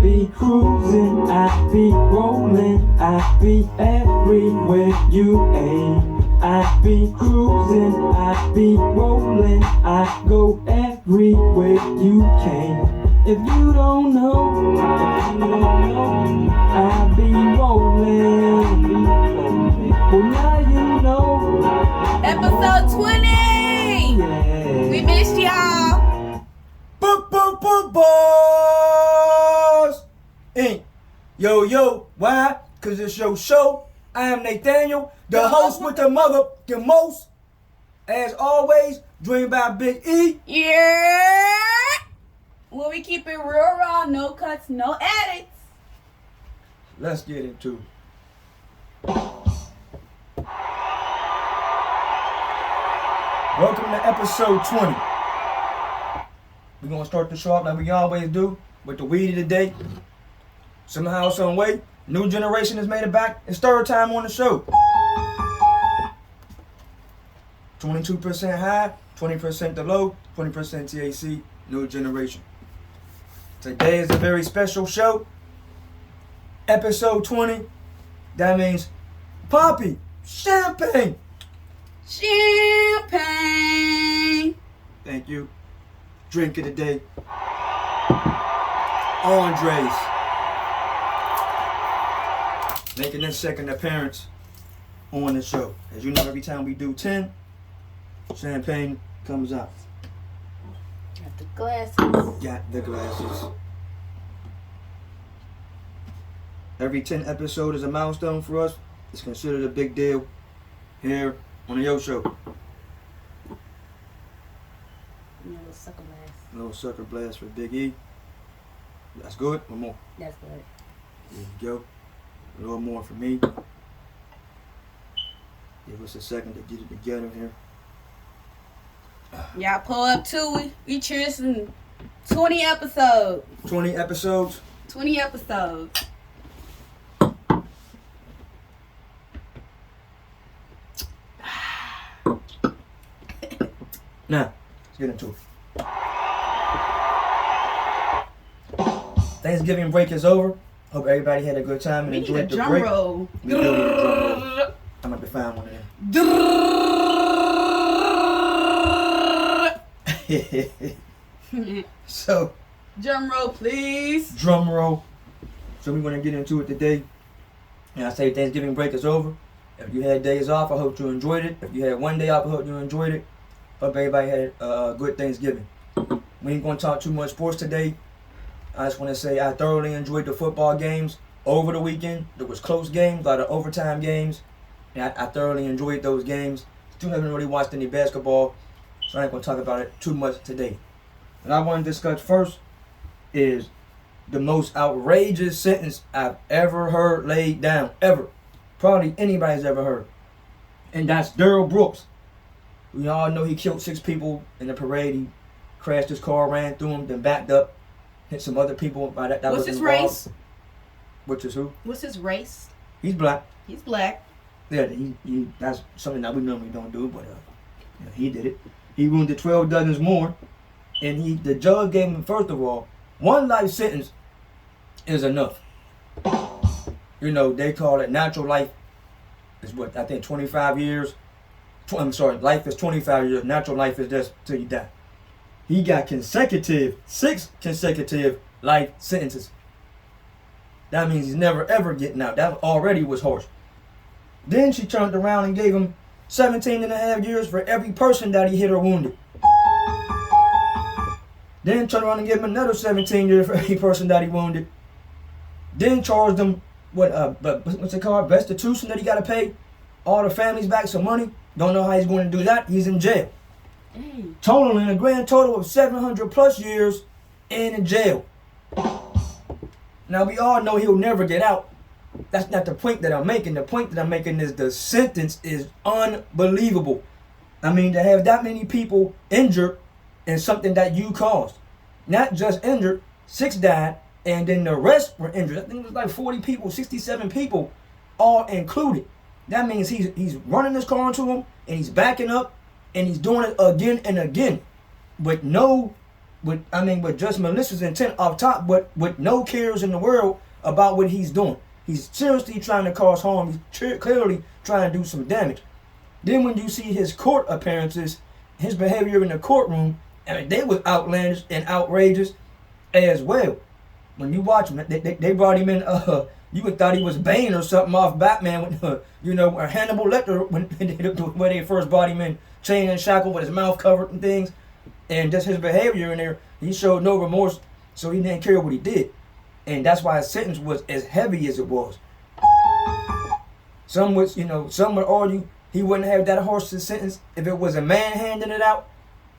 be cruising, I be rolling, I be everywhere you aim. I be cruising, I be rolling, I go everywhere you can. If you don't know, I be rolling, well now you know. Episode 20! Yeah. We missed y'all. Boss Inc. Yo, why? Cause it's your show. I am Nathaniel, the host with the most. As always, joined by Big E. Yeah! When we keep it real raw, no cuts, no edits. Let's get into it. Welcome to episode 20. We're gonna start the show off like we always do with the weed of the day. Somehow, some way, new generation has made it back. It's third time on the show. 22% high, 20% the low, 20% THC, new generation. Today is a very special show. Episode 20. That means Poppy, champagne. Champagne. Thank you. Drink of the day. Andres. Making their second appearance on the show. As you know, every time we do 10, champagne comes out. Got the glasses. Got the glasses. Every 10 episode is a milestone for us. It's considered a big deal here on the Yo Show. Little sucker blast. A little sucker blast for Big E. That's good. One more. That's good. There you go. A little more for me. Give us a second to get it together here. Y'all pull up too. We cheers in 20 episodes. 20 episodes. 20 episodes. Now, let's get into it. Thanksgiving break is over. Hope everybody had a good time and We need a enjoyed the drum break. roll. We do need a drum roll. I'm about to find one of them. So, Drum roll, please. drum roll. So we're gonna get into it today. And I say Thanksgiving break is over. If you had days off, I hope you enjoyed it. If you had one day off, I hope you enjoyed it. Hope everybody had a good Thanksgiving. We ain't gonna talk too much sports today. I just want to say I thoroughly enjoyed the football games over the weekend. There was close games, a lot of overtime games, and I thoroughly enjoyed those games. Still haven't really watched any basketball, so I ain't gonna talk about it too much today. What I want to discuss first is the most outrageous sentence I've ever heard laid down, ever. Probably anybody's ever heard. And that's Daryl Brooks. We all know he killed 6 people in the parade. He crashed his car, ran through them, then backed up, hit some other people. That What's was his involved. race? Which is who? What's his race? He's black. He's black. Yeah, he that's something that we normally don't do, but he did it. He wounded 12 dozens more, and the judge gave him, first of all, 1 life sentence is enough. You know, they call it natural life. Is what I think 25 years. Life is 25 years. Natural life is just till you die. He got 6 consecutive life sentences. That means he's never ever getting out. That already was harsh. Then she turned around and gave him 17 and a half years for every person that he hit or wounded. Then turned around and gave him another 17 years for every person that he wounded. Then charged him what's it called? Restitution that he got to pay all the families back some money. Don't know how he's going to do that. He's in jail. Totaling a grand total of 700 plus years in jail. Now we all know he'll never get out. That's not the point that I'm making. The point that I'm making is the sentence is unbelievable. I mean, to have that many people injured in something that you caused. Not just injured, 6 died, and then the rest were injured. I think it was like 40 people, 67 people, all included. That means he's running his car into him, and he's backing up, and he's doing it again and again with no with just malicious intent off top, but with no cares in the world about what he's doing. He's seriously trying to cause harm. He's clearly trying to do some damage. Then when you see his court appearances, his behavior in the courtroom, I mean, they was outlandish and outrageous as well. When you watch him, they brought him in, you would thought he was Bane or something off Batman, with, or Hannibal Lecter, when they first brought him in, chain and shackle with his mouth covered and things. And just his behavior in there, he showed no remorse, so he didn't care what he did. And that's why his sentence was as heavy as it was. Some would argue he wouldn't have that harsh sentence if it was a man handing it out.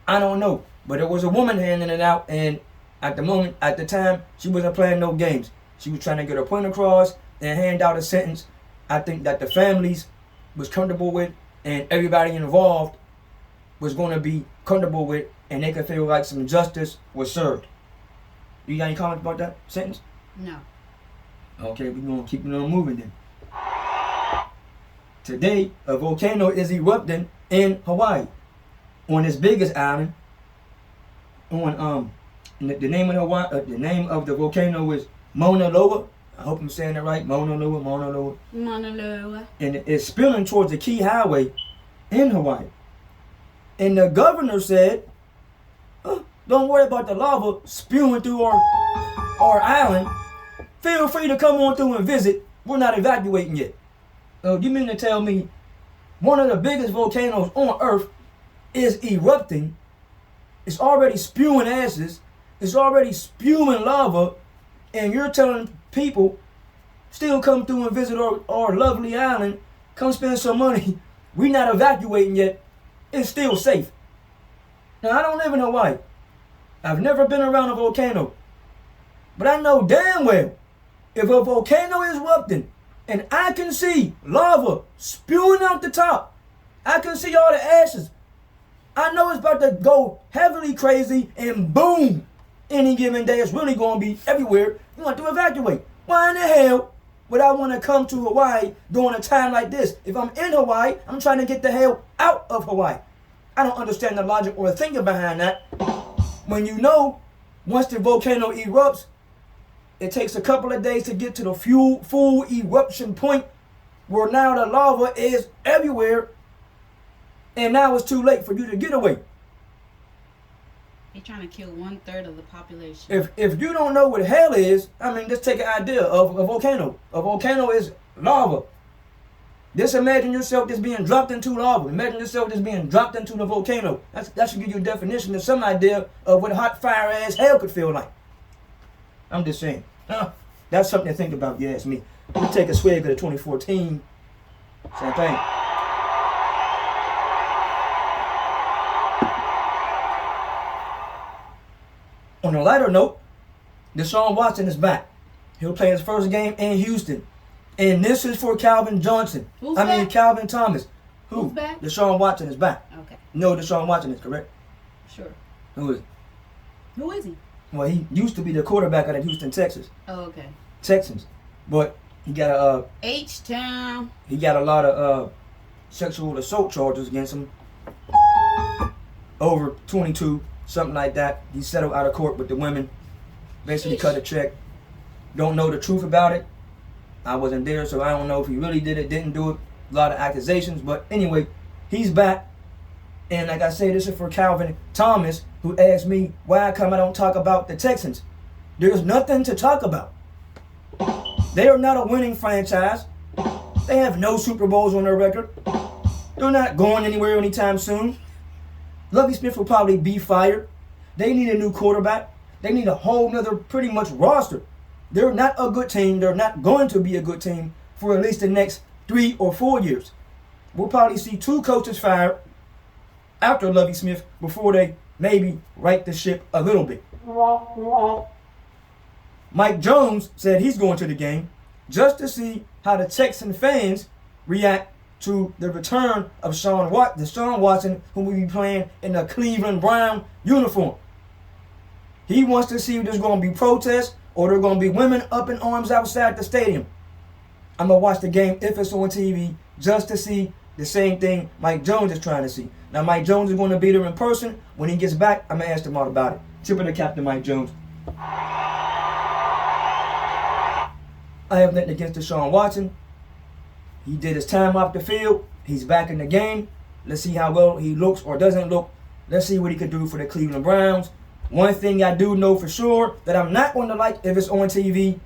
I don't know. But it was a woman handing it out, and at the time, she wasn't playing no games. She was trying to get her point across and hand out a sentence I think that the families was comfortable with and everybody involved was going to be comfortable with, and they could feel like some justice was served. You got any comments about that sentence? No. Okay, we're going to keep it on moving then. Today, a volcano is erupting in Hawaii on its biggest island. The name of the volcano is Mauna Loa. I hope I'm saying it right. Mauna Loa. Mauna Loa. And it's spilling towards the key highway in Hawaii. And the governor said, don't worry about the lava spewing through our island. Feel free to come on through and visit. We're not evacuating yet. You mean to tell me one of the biggest volcanoes on Earth is erupting? It's already spewing ashes. It's already spewing lava. And you're telling people, still come through and visit our lovely island. Come spend some money. We're not evacuating yet. It's still safe. Now, I don't live in Hawaii. I've never been around a volcano. But I know damn well, if a volcano is erupting and I can see lava spewing out the top, I can see all the ashes, I know it's about to go heavily crazy, and boom, any given day it's really going to be everywhere. You want to evacuate. Why in the hell would I want to come to Hawaii during a time like this? If I'm in Hawaii, I'm trying to get the hell out of Hawaii. I don't understand the logic or the thinking behind that. When you know, once the volcano erupts, it takes a couple of days to get to the full eruption point, where now the lava is everywhere, and now it's too late for you to get away. They're trying to kill 1/3 of the population. If you don't know what hell is, I mean, just take an idea of a volcano. A volcano is lava. Just imagine yourself just being dropped into lava. Imagine yourself just being dropped into the volcano. That should give you a definition of some idea of what hot fire ass hell could feel like. I'm just saying. That's something to think about, if you ask me. We take a swig of the 2014 champagne. On a lighter note, Deshaun Watson is back. He'll play his first game in Houston. And this is for Calvin Johnson. Who's back? Calvin Thomas. Who's back? Deshaun Watson is back. Okay. No, Deshaun Watson is correct. Sure. Who is? Who is he? Well, he used to be the quarterback of the Houston Oh, okay. Texans. But he got H-Town. He got a lot of sexual assault charges against him. Over 22, something like that. He settled out of court with the women. Basically cut a check. Don't know the truth about it. I wasn't there, so I don't know if he really did it, didn't do it. A lot of accusations. But anyway, he's back. And like I say, this is for Calvin Thomas, who asked me why come I don't talk about the Texans. There's nothing to talk about. They are not a winning franchise. They have no Super Bowls on their record. They're not going anywhere anytime soon. Lovie Smith will probably be fired. They need a new quarterback. They need a whole nother pretty much roster. They're not a good team. They're not going to be a good team for at least the next 3 or 4 years. We'll probably see 2 coaches fired after Lovie Smith before they maybe right the ship a little bit. Mike Jones said he's going to the game just to see how the Texan fans react to the return of Deshaun Watson, who will be playing in a Cleveland Brown uniform. He wants to see if there's going to be protests or there are going to be women up in arms outside the stadium. I'm going to watch the game if it's on TV just to see the same thing Mike Jones is trying to see. Now, Mike Jones is going to be there in person. When he gets back, I'm going to ask him all about it. Tip of the Captain Mike Jones. I have nothing against Deshaun Watson. He did his time off the field. He's back in the game. Let's see how well he looks or doesn't look. Let's see what he could do for the Cleveland Browns. One thing I do know for sure that I'm not going to like if it's on TV.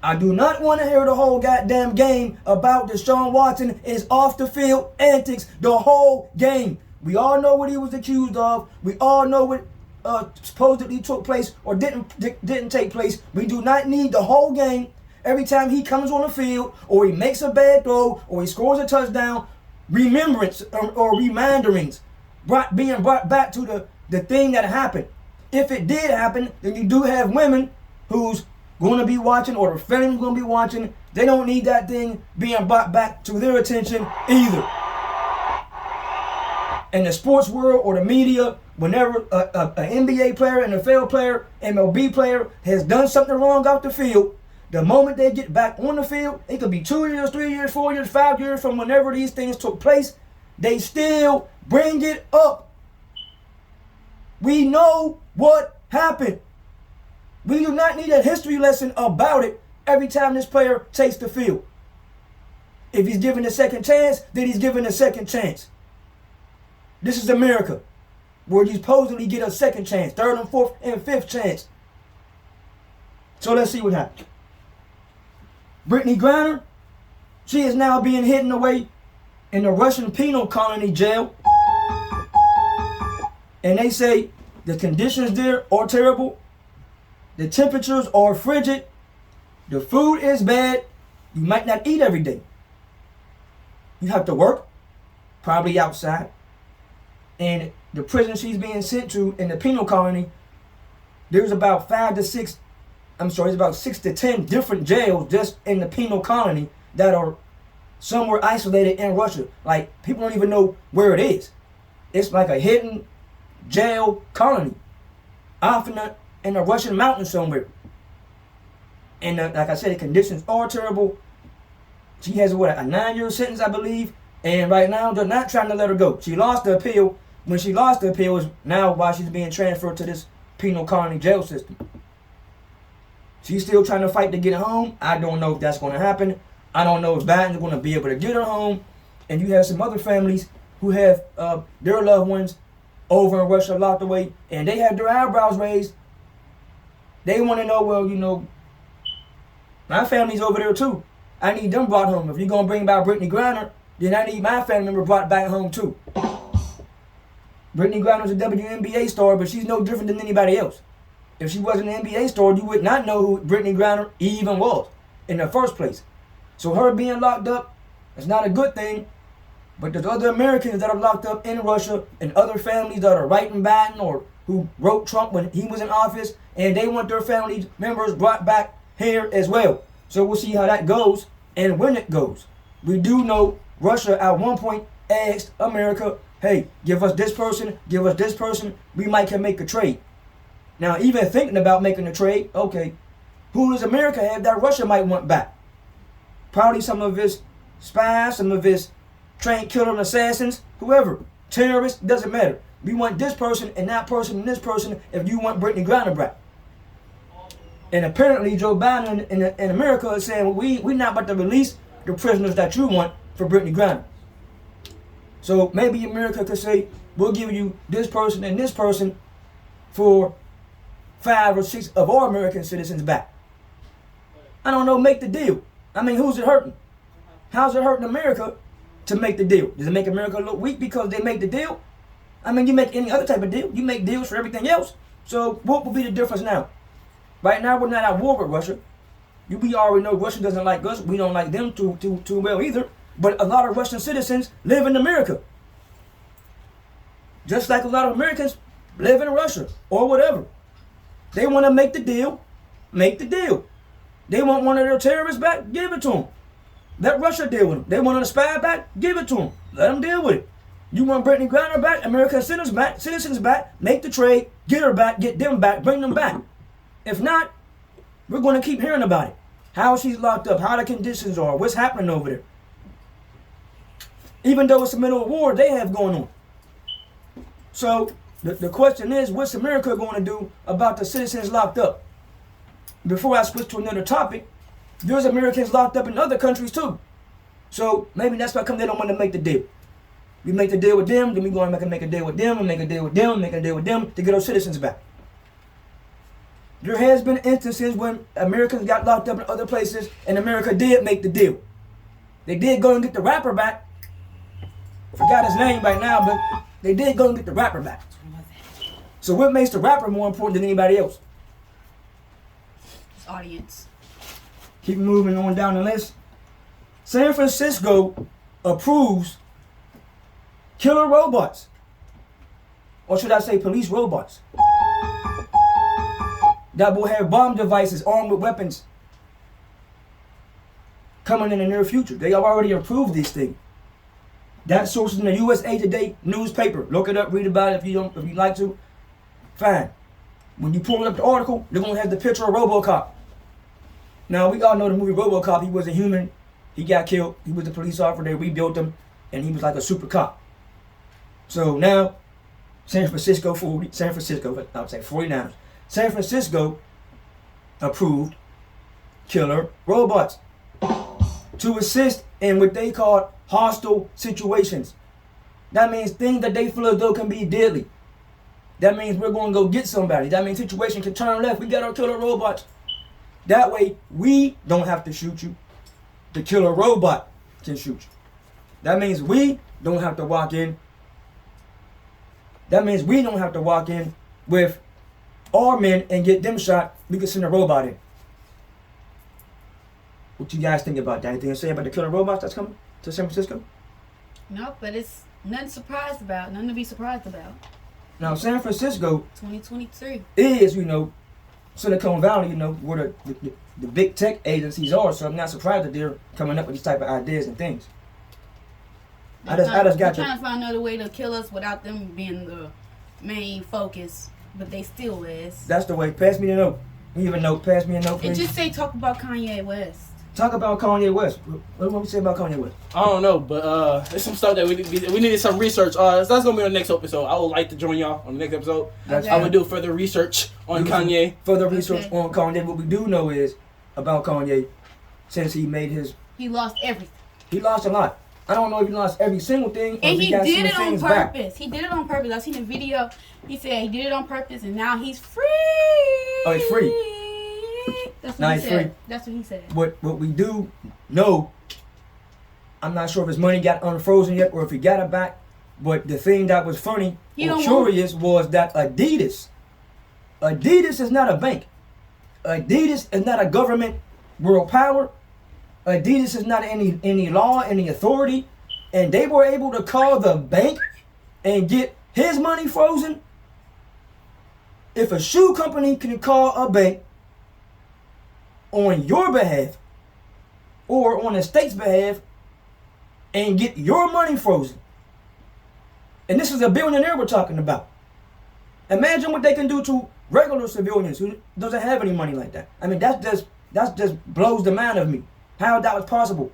I do not want to hear the whole goddamn game about Deshaun Watson is off the field antics the whole game. We all know what he was accused of. We all know what supposedly took place or didn't take place. We do not need the whole game. Every time he comes on the field or he makes a bad throw or he scores a touchdown, remembrance or reminderings being brought back to the thing that happened. If it did happen, then you do have women who's going to be watching or the family's going to be watching. They don't need that thing being brought back to their attention either. In the sports world or the media, whenever an NBA player, an NFL player, MLB player has done something wrong out the field, the moment they get back on the field, it could be 2 years, 3 years, 4 years, 5 years from whenever these things took place, they still bring it up. We know what happened. We do not need a history lesson about it every time this player takes the field. If he's given a second chance, then he's given a second chance. This is America, where you supposedly get a second chance, third and fourth and fifth chance. So let's see what happens. Brittany Griner, she is now being hidden away in the Russian penal colony jail. And they say the conditions there are terrible. The temperatures are frigid. The food is bad. You might not eat every day. You have to work, probably outside. And the prison she's being sent to in the penal colony, there's about 6 to 10 different jails just in the penal colony that are somewhere isolated in Russia. Like, people don't even know where it is. It's like a hidden jail colony off in the Russian mountains somewhere. And like I said, the conditions are terrible. She has a 9-year sentence, I believe. And right now, they're not trying to let her go. She lost the appeal. When she lost the appeal is now why she's being transferred to this penal colony jail system. She's still trying to fight to get home. I don't know if that's going to happen. I don't know if Biden's going to be able to get her home. And you have some other families who have their loved ones over in Russia locked away, and they have their eyebrows raised. They want to know, well, my family's over there too. I need them brought home. If you're going to bring back Brittany Griner, then I need my family member brought back home too. Brittany Griner's a WNBA star, but she's no different than anybody else. If she wasn't an NBA star, you would not know who Brittany Griner even was in the first place. So her being locked up is not a good thing. But there's other Americans that are locked up in Russia and other families that are writing Biden or who wrote Trump when he was in office, and they want their family members brought back here as well. So we'll see how that goes and when it goes. We do know Russia at one point asked America, hey, give us this person, we might can make a trade. Now, even thinking about making a trade, okay, who does America have that Russia might want back? Probably some of his spies, some of his trained killer assassins, whoever, terrorists, doesn't matter. We want this person and that person and this person if you want Brittany Griner back. And apparently Joe Biden in America is saying, well, we're not about to release the prisoners that you want for Brittany Griner. So maybe America could say, we'll give you this person and this person for 5 or 6 of our American citizens back. I don't know, make the deal. I mean, who's it hurting? How's it hurting America to make the deal? Does it make America look weak because they make the deal? I mean, you make any other type of deal. You make deals for everything else. So what will be the difference now? Right now, we're not at war with Russia. We already know Russia doesn't like us. We don't like them too well either. But a lot of Russian citizens live in America. Just like a lot of Americans live in Russia or whatever. They want to make the deal. Make the deal. They want one of their terrorists back, give it to them. Let Russia deal with them. They want a spy back, give it to them. Let them deal with it. You want Brittany Griner back, American citizens back, make the trade, get her back, get them back, bring them back. If not, we're going to keep hearing about it. How she's locked up, how the conditions are, what's happening over there. Even though it's the middle of war, they have going on. So The question is, what's America going to do about the citizens locked up? Before I switch to another topic, there's Americans locked up in other countries too. So maybe that's why they don't want to make the deal. We make the deal with them, then we go and make a deal with them, and make a deal with them, make a deal with them to get our citizens back. There has been instances when Americans got locked up in other places, and America did make the deal. They did go and get the rapper back. Forgot his name right now, but they did go and get the rapper back. So what makes the rapper more important than anybody else? His audience. Keep moving on down the list. San Francisco approves killer robots. Or should I say police robots? That will have bomb devices armed with weapons coming in the near future. They have already approved these things. That source is in the USA Today newspaper. Look it up, read about it if you like to. Fine. When you pull up the article, they're gonna have the picture of RoboCop. Now we all know the movie RoboCop. He wasn't human. He got killed. He was a police officer. They rebuilt him, and he was like a super cop. So now, San Francisco, I would say 49ers. San Francisco approved killer robots to assist in what they call hostile situations. That means things that they feel as though can be deadly. That means we're going to go get somebody. That means situation can turn left. We got our killer robots. That way, we don't have to shoot you. The killer robot can shoot you. That means we don't have to walk in. That means we don't have to walk in with our men and get them shot. We can send a robot in. What you guys think about that? Anything to say about the killer robots that's coming to San Francisco? No, but it's nothing surprised about. Nothing to be surprised about. Now, San Francisco 2023 is, Silicon Valley, where the big tech agencies are. So I'm not surprised that they're coming up with these type of ideas and things. I just got They're trying to find another way to kill us without them being the main focus, but they still is. That's the way. Pass me the note. You have a note. Pass me a note, please. It just say talk about Kanye West. Talk about Kanye West. What do we say about Kanye West? I don't know, but there's some stuff that we needed some research. So that's gonna be on the next episode. I would like to join y'all on the next episode. Okay. I would do further research on Kanye. Further research on Kanye. What we do know is about Kanye, since he lost everything. He lost a lot. I don't know if he lost every single thing. Or And he got did it some on things purpose. back. He did it on purpose. I seen a video. He said he did it on purpose, and now he's free. Oh, he's free. That's Now what he's he said. free. That's what he said. What we do know, I'm not sure if his money got unfrozen yet or if he got it back. But the thing that was funny or curious was that Adidas is not a bank. Adidas is not a government world power. Adidas is not any law, any authority. And they were able to call the bank and get his money frozen. If a shoe company can call a bank on your behalf or on the state's behalf and get your money frozen, and this is a billionaire we're talking about. Imagine what they can do to regular civilians who doesn't have any money like that. I mean, that just blows the mind of me. How that was possible.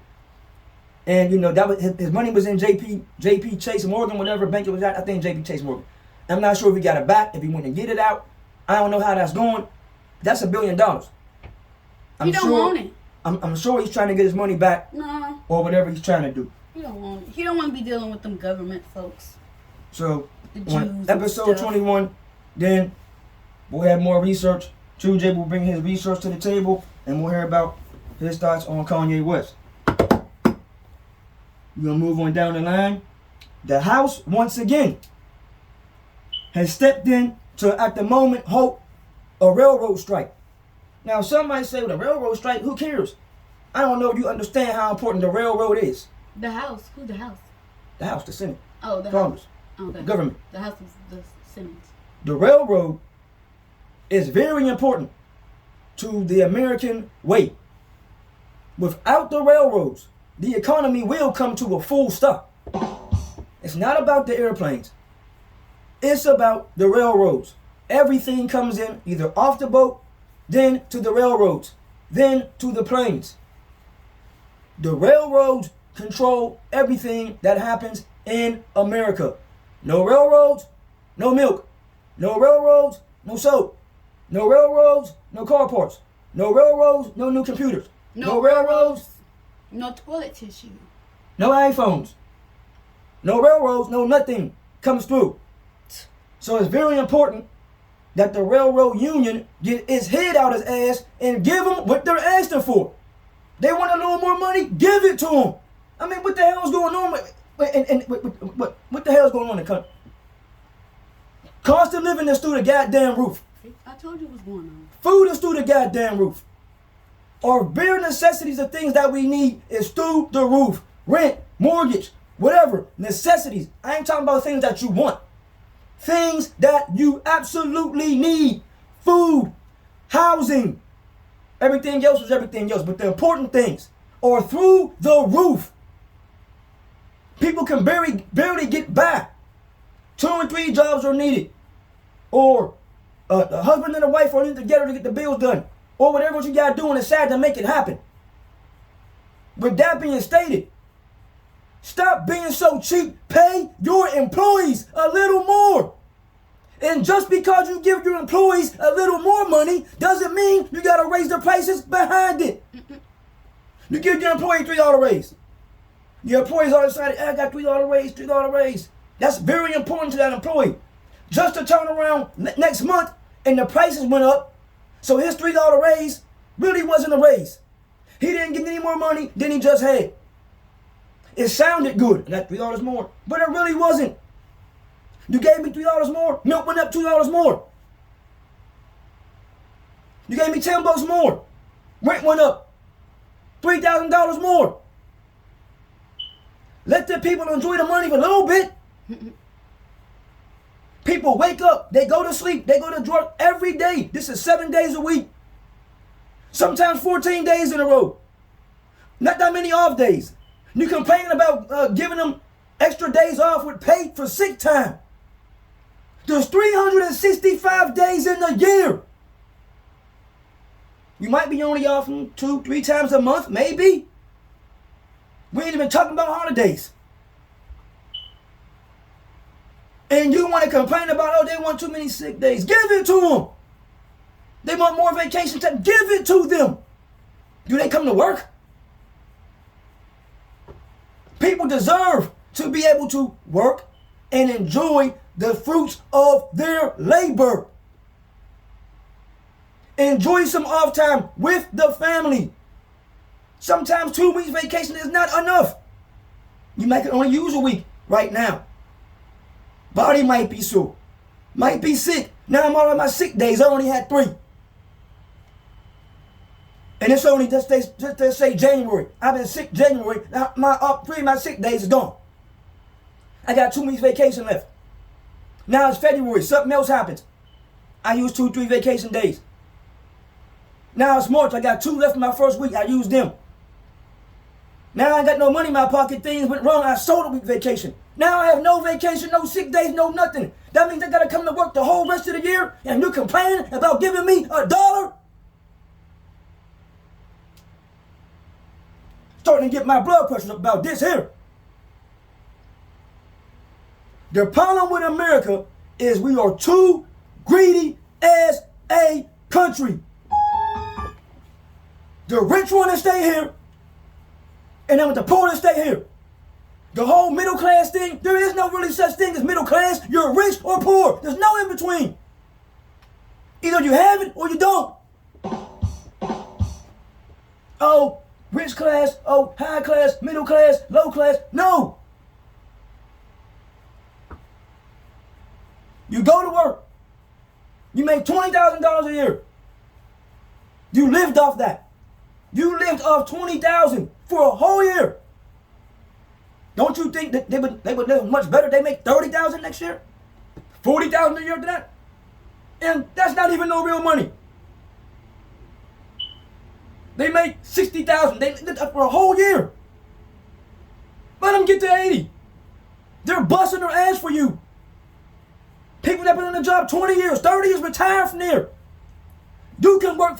And that was his money was in JP Chase Morgan, whatever bank it was at. I think JP Chase Morgan. I'm not sure if he got it back, if he went and get it out. I don't know how that's going. That's $1 billion. He don't want it. I'm sure he's trying to get his money back. No. Or whatever he's trying to do. He don't want it. He don't want to be dealing with them government folks. So The on Jews episode and stuff. 21, then we'll have more research. 2J will bring his research to the table, and we'll hear about his thoughts on Kanye West. We're going to move on down the line. The House, once again, has stepped in to, at the moment, halt a railroad strike. Now, some might say, well, the railroad strike, who cares? I don't know if you understand how important the railroad is. The House. Who's the House? The House, the Senate, Oh, the Congress, House. Oh, the government. The House is the Senate. The railroad is very important to the American way. Without the railroads, the economy will come to a full stop. It's not about the airplanes. It's about the railroads. Everything comes in either off the boat, then to the railroads, then to the planes. The railroads control everything that happens in America. No railroads, no milk. No railroads, no soap. No railroads, no car parts. No railroads, no new computers. No railroads, No toilet tissue. no iPhones. No railroads, no nothing comes through. So it's very important that the railroad union get its head out its ass and give them what they're asking for. They want a little more money, give it to them. I mean, what the hell is going on? What the hell is going on in the country? Cost of living is through the goddamn roof. I told you what's going on. Food is through the goddamn roof. Our bare necessities of things that we need is through the roof. Rent, mortgage, whatever. Necessities. I ain't talking about things that you want. Things that you absolutely need. Food, housing. Everything else is everything else. But the important things are through the roof. People can barely get by. 2 and 3 jobs are needed. Or a husband and a wife are in together to get the bills done. Or whatever you got to do on the side to make it happen. With that being stated, stop being so cheap. Pay your employees a little more. And just because you give your employees a little more money doesn't mean you got to raise the prices behind it. You give your employee $3 raise. Your employees all decided, I got $3 raise, $3 raise. That's very important to that employee. Just to turn around next month and the prices went up, so his $3 raise really wasn't a raise. He didn't get any more money than he just had. It sounded good, and that's $3 more, but it really wasn't. You gave me $3 more, milk went up $2 more. You gave me $10 more, rent went up $3,000 more. Let the people enjoy the money for a little bit. People wake up, they go to sleep, they go to work every day. This is 7 days a week. Sometimes 14 days in a row. Not that many off days. You complaining about giving them extra days off with pay for sick time. There's 365 days in a year. You might be only off 2-3 times a month, maybe. We ain't even talking about holidays. And you want to complain about, oh, they want too many sick days. Give it to them. They want more vacation time. Give it to them. Do they come to work? People deserve to be able to work and enjoy the fruits of their labor. Enjoy some off time with the family. Sometimes 2 weeks vacation is not enough. You might only use a week right now. Body might be sore. Might be sick. Now I'm all on my sick days. I only had 3. And it's only just say January. I've been sick January. Now 3 of my sick days is gone. I got 2 weeks vacation left. Now it's February. Something else happens. I use 2-3 vacation days. Now it's March. I got 2 left in my first week. I used them. Now I ain't got no money in my pocket. Things went wrong. I sold a week vacation. Now I have no vacation, no sick days, no nothing. That means I gotta come to work the whole rest of the year and you complaining about giving me $1? Starting to get my blood pressure up about this here. The problem with America is we are too greedy as a country. The rich want to stay here, and then with the poor to stay here. The whole middle class thing, there is no really such thing as middle class. You're rich or poor. There's no in between. Either you have it or you don't. Oh, rich class, oh, high class, middle class, low class. No. You go to work. You make $20,000 a year. You lived off that. You lived off $20,000 for a whole year. Don't you think that they would live much better? They make $30,000 next year, $40,000 a year after that, and that's not even no real money. They make $60,000. They lived up for a whole year. Let them get to 80. They're busting their ass for you. People that have been on the job 20 years, 30 years, retire from there. You can work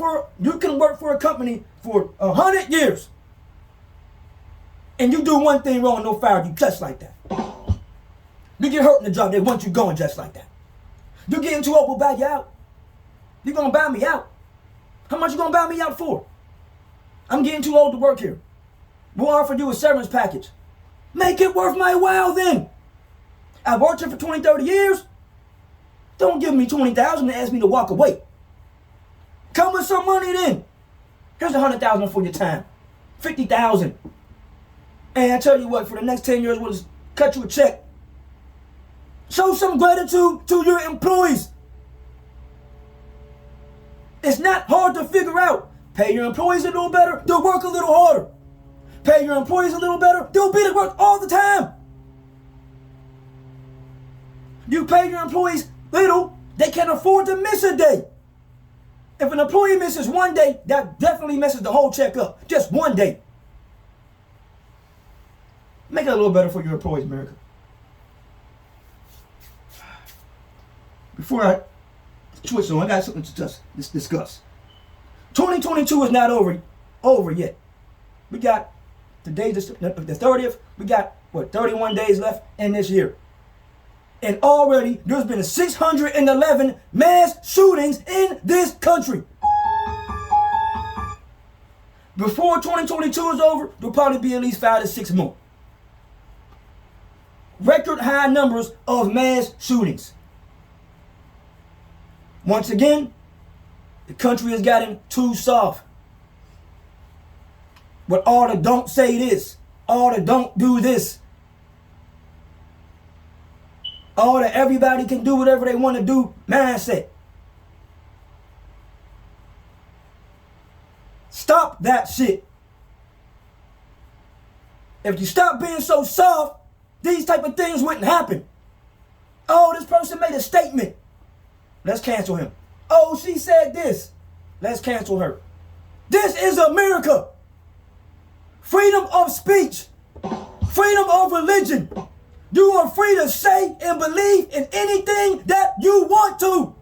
for a company for 100 years. And you do one thing wrong, they'll fire you just like that. You get hurt in the job, they want you going just like that. You getting too old, we'll buy you out. You gonna buy me out? How much you gonna buy me out for? I'm getting too old to work here. We'll offer you a severance package. Make it worth my while then. I worked here for 20, 30 years. Don't give me $20,000 and ask me to walk away. Come with some money then. Here's $100,000 for your time. $50,000. And I tell you what, for the next 10 years, we'll just cut you a check. Show some gratitude to your employees. It's not hard to figure out. Pay your employees a little better, they'll work a little harder. Pay your employees a little better, they'll be at work all the time. You pay your employees little, they can afford to miss a day. If an employee misses one day, that definitely messes the whole check up. Just one day. Make it a little better for your employees, America. Before I switch on, I got something to discuss. 2022 is not over yet. We got today's the 30th. We got 31 days left in this year. And already there's been 611 mass shootings in this country. Before 2022 is over, there'll probably be at least 5 to 6 more. Record high numbers of mass shootings. Once again, the country has gotten too soft. But all the don't say this, all the don't do this, all the everybody can do whatever they want to do mindset. Stop that shit. If you stop being so soft, these type of things wouldn't happen. Oh, this person made a statement. Let's cancel him. Oh, she said this. Let's cancel her. This is America. Freedom of speech. Freedom of religion. You are free to say and believe in anything that you want to.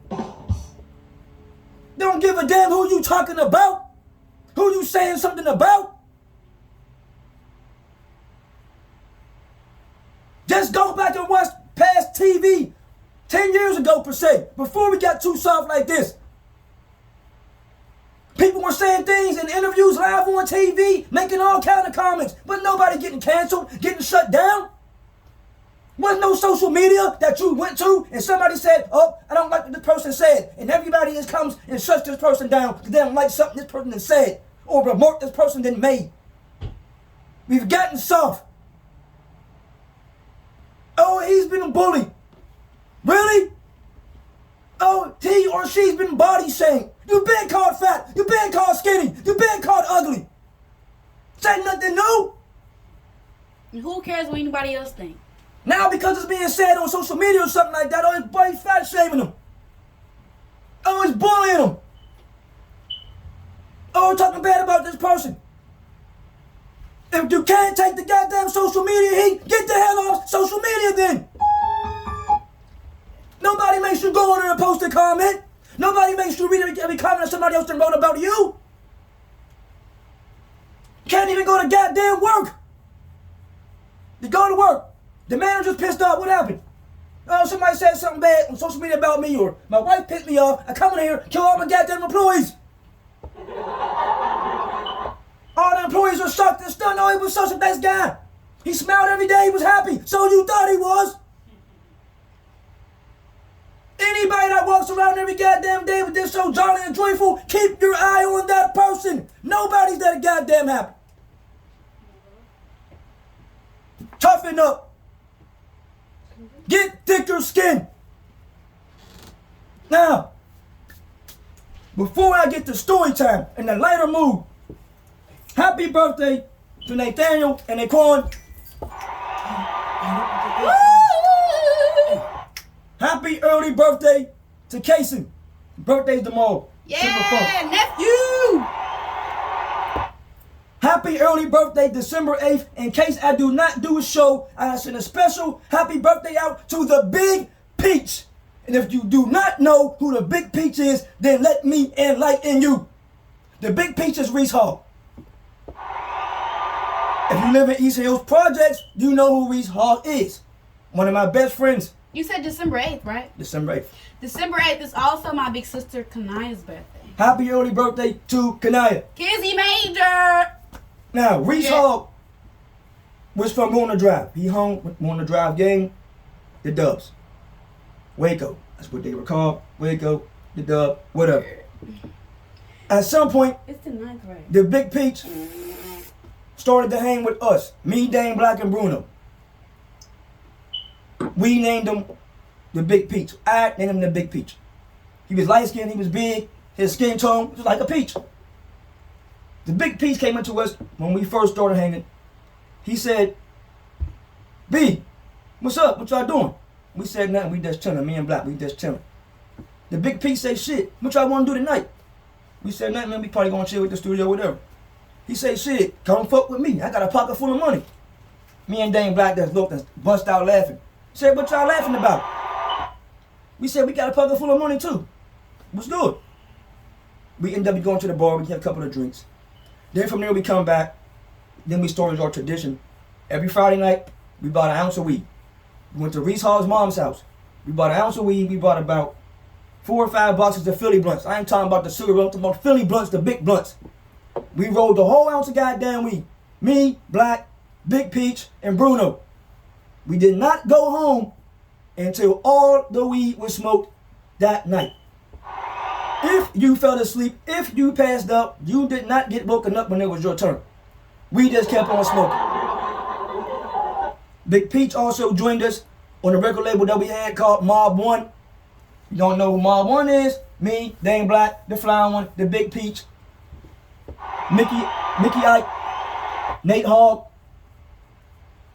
Don't give a damn who you talking about. Who you saying something about. Just go back and watch past TV 10 years ago, per se, before we got too soft like this. People were saying things in interviews live on TV, making all kind of comments, but nobody getting canceled, getting shut down. Wasn't no social media that you went to and somebody said, oh, I don't like what this person said, and everybody just comes and shuts this person down because they don't like something this person has said or remark this person then made. We've gotten soft. Oh, he's been a bully. Really? Oh, he or she's been body shamed. You've been called fat. You've been called skinny. You've been called ugly. This ain't nothing new. And who cares what anybody else thinks? Now because it's being said on social media or something like that, oh, his body's fat shaming him. Oh, it's bullying him. Oh, talking bad about this person. If you can't take the goddamn social media heat, get the hell off social media then. Nobody makes you go on there and post a comment. Nobody makes you read every comment that somebody else wrote about you. Can't even go to goddamn work. You go to work. The manager's pissed off. What happened? Oh, somebody said something bad on social media about me, or my wife pissed me off. I come in here, kill all my goddamn employees. All the employees are shocked and stunned. Oh, he was such a nice guy. He smiled every day. He was happy. So you thought he was. Anybody that walks around every goddamn day with this so jolly and joyful, keep your eye on that person. Nobody's that goddamn happy. Toughen up. Get thicker skin. Now, before I get to story time in the lighter mood, happy birthday to Nathaniel and Naquan. Happy early birthday to Kason. Birthday's tomorrow. Yeah, nephew. Happy early birthday, December 8th. In case I do not do a show, I send a special happy birthday out to the Big Peach. And if you do not know who the Big Peach is, then let me enlighten you. The Big Peach is Reese Hall. If you live in East Hills Projects, you know who Reese Hall is. One of my best friends. You said December 8th, right? December 8th. December 8th is also my big sister Kanaya's birthday. Happy early birthday to Kanaya. Kizzy Major! Now, Reese Yeah. Hall was from Warner Drive. He hung with Warner Drive gang, the Dubs. Waco. That's what they were called. Waco, the Dub, whatever. At some point, It's the 9th grade. the Big Peach started to hang with us. Me, Dane Black, and Bruno. We named him the Big Peach. I named him the Big Peach. He was light skinned, he was big, his skin tone was like a peach. The Big Peach came into us when we first started hanging. He said, B, what's up? What y'all doing? We said nothing, we just chilling. Me and Black, we just chilling. The Big Peach said, shit, what y'all want to do tonight? We said nothing, man, we probably gonna chill with the studio, whatever. He said, shit, come fuck with me. I got a pocket full of money. Me and Dane Black just looked and bust out laughing. Said, what y'all laughing about? We said, we got a pocket full of money too. Let's do it. We end up going to the bar, we had a couple of drinks. Then from there we come back. Then we started our tradition. Every Friday night, we bought an ounce of weed. We went to Reese Hall's mom's house. We bought an ounce of weed. We bought about 4 or 5 boxes of Philly blunts. I ain't talking about the sugar blunts, I'm talking about Philly blunts, the big blunts. We rolled the whole ounce of goddamn weed. Me, Black, Big Peach, and Bruno. We did not go home until all the weed was smoked that night. If you fell asleep, if you passed out, you did not get woken up when it was your turn. We just kept on smoking. Big Peach also joined us on the record label that we had called Mob One. You don't know who Mob One is? Me, Dane Black, the Fly One, the Big Peach, Mickey Ike, Nate Hogg.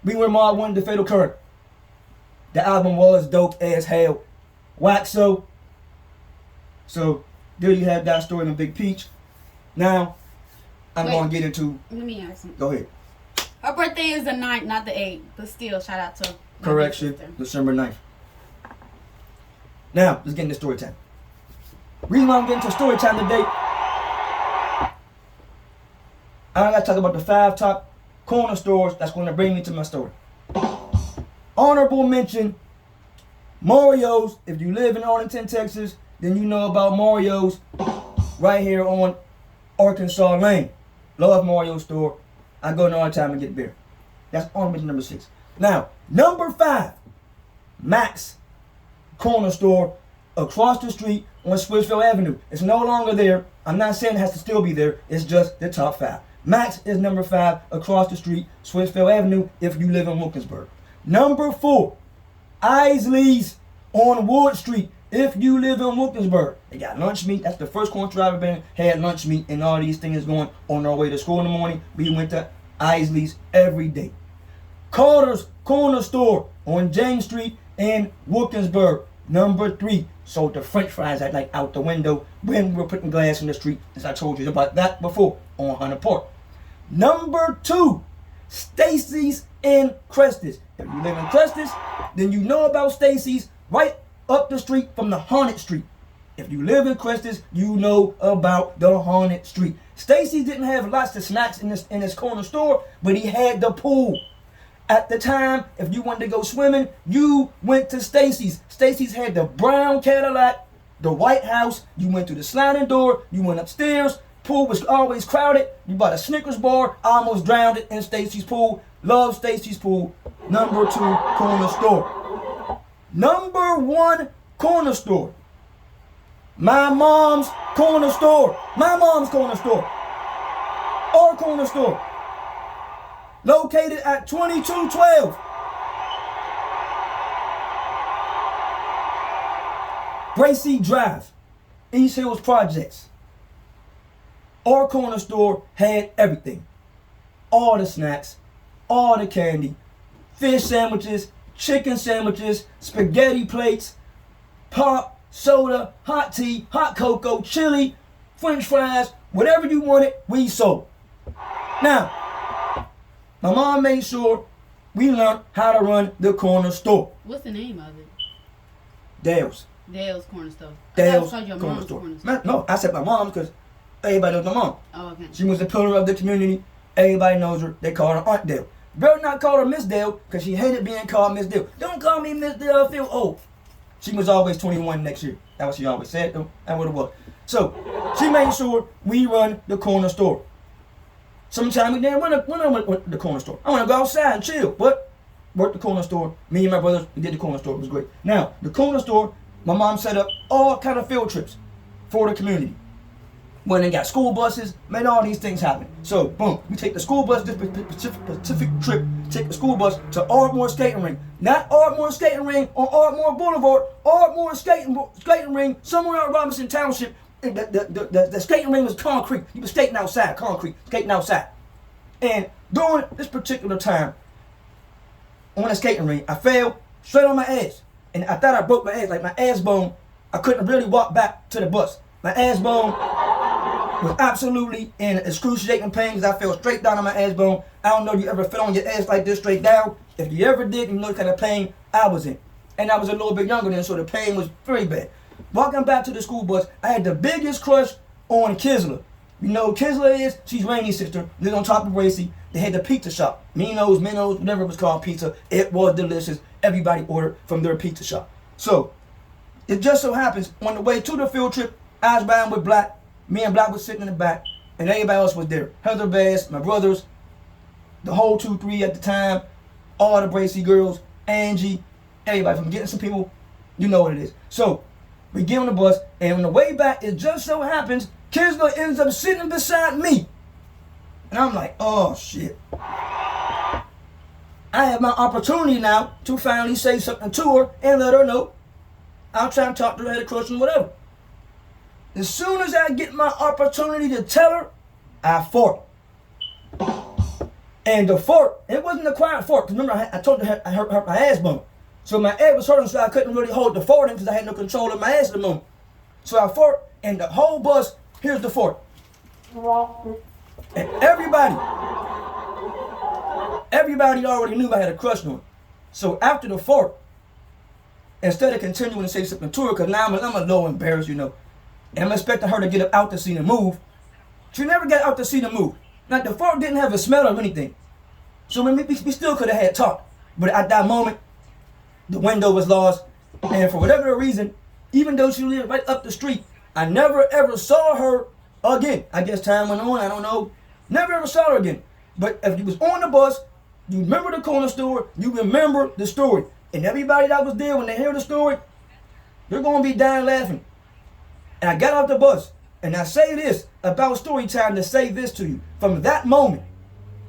We were Mob One, the Fatal Current. The album was dope as hell. Waxo. So there you have that story of Big Peach. Now I'm Wait. gonna get into. Let me ask him. Go ahead. Her birthday is the 9th, not the 8th. But still, shout out to my big Correction. sister. December 9th. Now let's get into story time. Reason why I'm getting to story time today, I gotta talk about the 5 top corner stores that's gonna bring me to my story. Honorable mention, Mario's. If you live in Arlington, Texas, then you know about Mario's right here on Arkansas Lane. Love Mario's store. I go there all the time and get beer. That's honorable mention number 6. Now, number 5, Max corner store across the street on Switchville Avenue. It's no longer there. I'm not saying it has to still be there. It's just the top 5. Max is number 5 across the street, Switchville Avenue, if you live in Wilkinsburg. Number 4, Isley's on Wood Street, if you live in Wilkinsburg. They got lunch meat. That's the first corner store I've ever been. Had lunch meat and all these things going on our way to school in the morning. We went to Isley's every day. Carter's Corner Store on James Street in Wilkinsburg. Number 3, sold the French fries at like out the window when we were putting glass in the street, as I told you about that before, on Hunter Park. Number 2, Stacy's in Crestus. If you live in Crestus, then you know about Stacy's right up the street from the Haunted Street. If you live in Crestus, you know about the Haunted Street. Stacy didn't have lots of snacks in his corner store, but he had the pool. At the time, if you wanted to go swimming, you went to Stacy's. Stacy's had the brown Cadillac, the White House. You went through the sliding door. You went upstairs. Pool was always crowded. You bought a Snickers bar. I almost drowned it in Stacy's pool. Love Stacy's pool. Number 2 corner store. Number 1 corner store. My mom's corner store. My mom's corner store. Our corner store. Located at 2212 Gracie Drive, East Hills Projects. Our corner store had everything. All the snacks, all the candy, fish sandwiches, chicken sandwiches, spaghetti plates, pop, soda, hot tea, hot cocoa, chili, French fries, whatever you wanted, we sold. Now, my mom made sure we learned how to run the corner store. What's the name of it? Dale's. Dale's Corner Store. Dale's I thought it was your corner mom's store. corner store. No, I said my mom because everybody knows my mom. Oh, okay. She was the pillar of the community. Everybody knows her. They call her Aunt Dale. Better not call her Miss Dale, because she hated being called Miss Dale. Don't call me Miss Dale, I feel old. She was always 21 next year. That's what she always said, though. That's what it was. So, she made sure we run the corner store. Sometimes we didn't run the corner store. I want to go outside and chill, but work the corner store. Me and my brothers, we did the corner store. It was great. Now, the corner store, my mom set up all kind of field trips for the community. When they got school buses, made all these things happen. So, boom, we take the school bus, this specific trip, take the school bus to Ardmore Skating Ring. Not Ardmore Skating Ring on Ardmore Boulevard, Ardmore Skating Ring somewhere out Robinson Township. The skating ring was concrete. You were skating outside, concrete, skating outside. And during this particular time, on the skating ring, I fell straight on my ass. And I thought I broke my ass, like my ass bone. I couldn't really walk back to the bus. My ass bone was absolutely in excruciating pain because I fell straight down on my ass bone. I don't know if you ever fell on your ass like this straight down. If you ever did, you know the kind of pain I was in. And I was a little bit younger then, so the pain was very bad. Walking back to the school bus, I had the biggest crush on Kisla. You know who Kisla is? She's Rainey's sister. Lives on top of Racy. They had the pizza shop. Minos, Minnows, whatever it was called, pizza. It was delicious. Everybody ordered from their pizza shop. So, it just so happens, on the way to the field trip, I was bound with Black. Me and Black was sitting in the back, and everybody else was there. Heather Bass, my brothers, the whole 2-3 at the time, all the Bracy girls, Angie, everybody. From getting some people, you know what it is. So, we get on the bus, and on the way back, it just so happens, Kisla ends up sitting beside me. And I'm like, oh shit. I have my opportunity now to finally say something to her and let her know I'll try and talk to her, had a crush and whatever. As soon as I get my opportunity to tell her, I fart. And the fart, it wasn't a quiet fart. Because remember, I told her I hurt my ass bone. So my ass was hurting, so I couldn't really hold the fart in because I had no control of my ass at the moment. So I fart, and the whole bus hears the fart. And everybody already knew I had a crush on her. So after the fart, instead of continuing to say something to her, because now I'm a little embarrassed, you know, and I'm expecting her to get up out the seat and move. She never got out the seat and move. Now, the fart didn't have a smell or anything. So we still could have had talk. But at that moment, the window was lost. And for whatever reason, even though she lived right up the street, I never ever saw her again. I guess time went on, I don't know. Never ever saw her again. But if you was on the bus, you remember the corner store, you remember the story. And everybody that was there, when they hear the story, they're going to be dying laughing. And I got off the bus, and I say this about story time to say this to you. From that moment,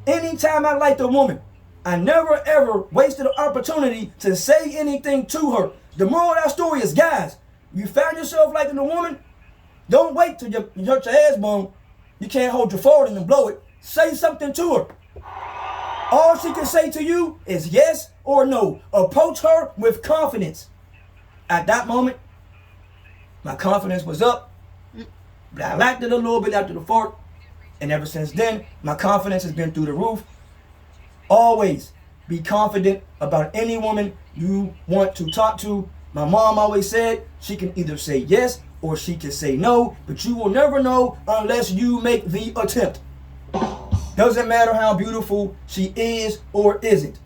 anytime I liked a woman, I never ever wasted an opportunity to say anything to her. The moral of that story is, guys, you found yourself liking a woman, don't wait till you hurt your ass bone. You can't hold your forward and blow it. Say something to her. All she can say to you is yes or no. Approach her with confidence. At that moment, my confidence was up, but I lacked it a little bit after the fart. And ever since then, my confidence has been through the roof. Always be confident about any woman you want to talk to. My mom always said she can either say yes or she can say no, but you will never know unless you make the attempt. Doesn't matter how beautiful she is or isn't.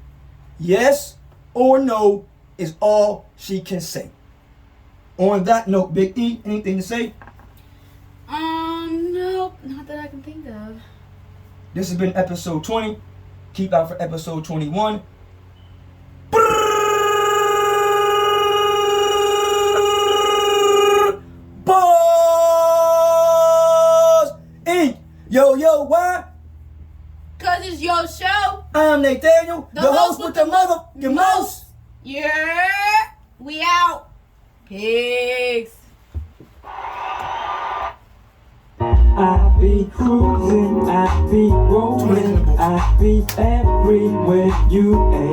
Yes or no is all she can say. On that note, Big E, anything to say? Nope, not that I can think of. This has been episode 20. Keep out for episode 21. Boss Inc. Yo, why? Cause it's your show. I am Nathaniel, The host with the motherfucking most. Yeah, we out. Pigs. I be cruising, I be rolling, I be everywhere you ain't.